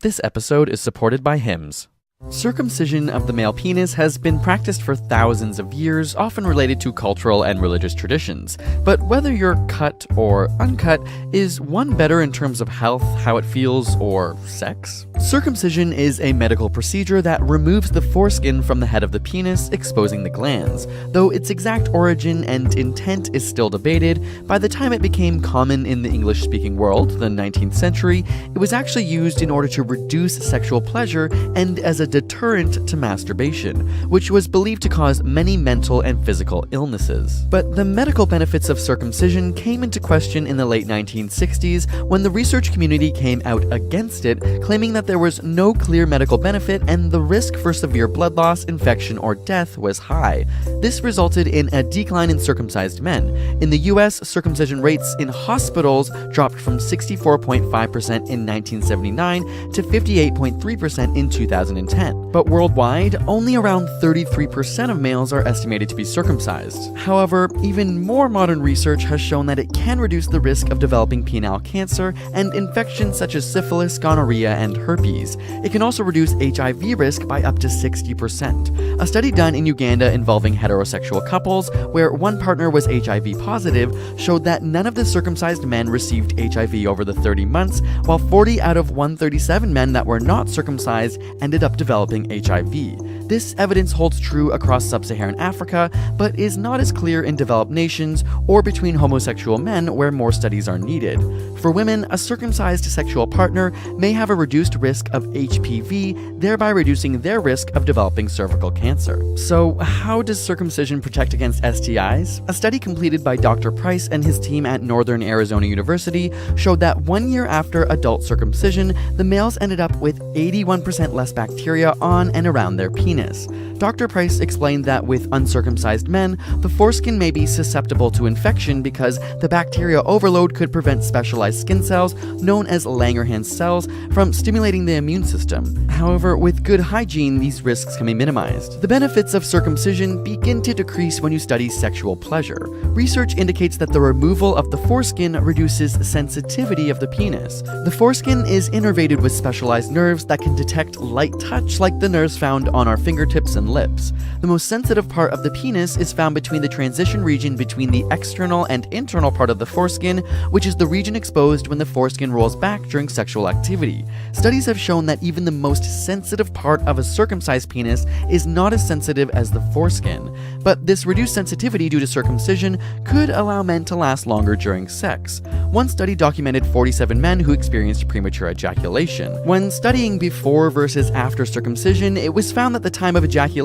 This episode is supported by Hims. Circumcision of the male penis has been practiced for thousands of years, often related to cultural and religious traditions. But whether you're cut or uncut, is one better in terms of health, how it feels, or sex? Circumcision is a medical procedure that removes the foreskin from the head of the penis, exposing the glands. Though its exact origin and intent is still debated, by the time it became common in the English-speaking world, the 19th century, it was actually used in order to reduce sexual pleasure and as a deterrent to masturbation, which was believed to cause many mental and physical illnesses. But the medical benefits of circumcision came into question in the late 1960s when the research community came out against it, claiming that there was no clear medical benefit and the risk for severe blood loss, infection, or death was high. This resulted in a decline in circumcised men. In the US, circumcision rates in hospitals dropped from 64.5% in 1979 to 58.3% in 2010. But worldwide, only around 33% of males are estimated to be circumcised. However, even more modern research has shown that it can reduce the risk of developing penile cancer and infections such as syphilis, gonorrhea, and herpes. It can also reduce HIV risk by up to 60%. A study done in Uganda involving heterosexual couples, where one partner was HIV positive, showed that none of the circumcised men received HIV over the 30 months, while 40 out of 137 men that were not circumcised ended up developing HIV. This evidence holds true across sub-Saharan Africa, but is not as clear in developed nations or between homosexual men where more studies are needed. For women, a circumcised sexual partner may have a reduced risk of HPV, thereby reducing their risk of developing cervical cancer. So, how does circumcision protect against STIs? A study completed by Dr. Price and his team at Northern Arizona University showed that 1 year after adult circumcision, the males ended up with 81% less bacteria on and around their penis. Dr. Price explained that with uncircumcised men, the foreskin may be susceptible to infection because the bacteria overload could prevent specialized skin cells, known as Langerhans cells, from stimulating the immune system. However, with good hygiene, these risks can be minimized. The benefits of circumcision begin to decrease when you study sexual pleasure. Research indicates that the removal of the foreskin reduces sensitivity of the penis. The foreskin is innervated with specialized nerves that can detect light touch like the nerves found on our fingertips and lips. The most sensitive part of the penis is found between the transition region between the external and internal part of the foreskin, which is the region exposed when the foreskin rolls back during sexual activity. Studies have shown that even the most sensitive part of a circumcised penis is not as sensitive as the foreskin. But this reduced sensitivity due to circumcision could allow men to last longer during sex. One study documented 47 men who experienced premature ejaculation. When studying before versus after circumcision, it was found that the time of ejaculation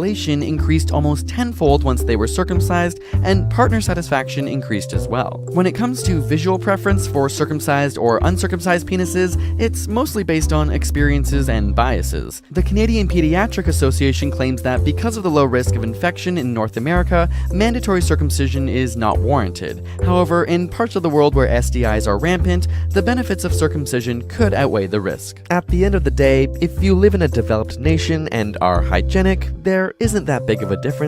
increased almost tenfold once they were circumcised, and partner satisfaction increased as well. When it comes to visual preference for circumcised or uncircumcised penises, it's mostly based on experiences and biases. The Canadian Pediatric Association claims that because of the low risk of infection in North America, mandatory circumcision is not warranted. However, in parts of the world where STIs are rampant, the benefits of circumcision could outweigh the risk. At the end of the day, if you live in a developed nation and are hygienic, there isn't that big of a difference.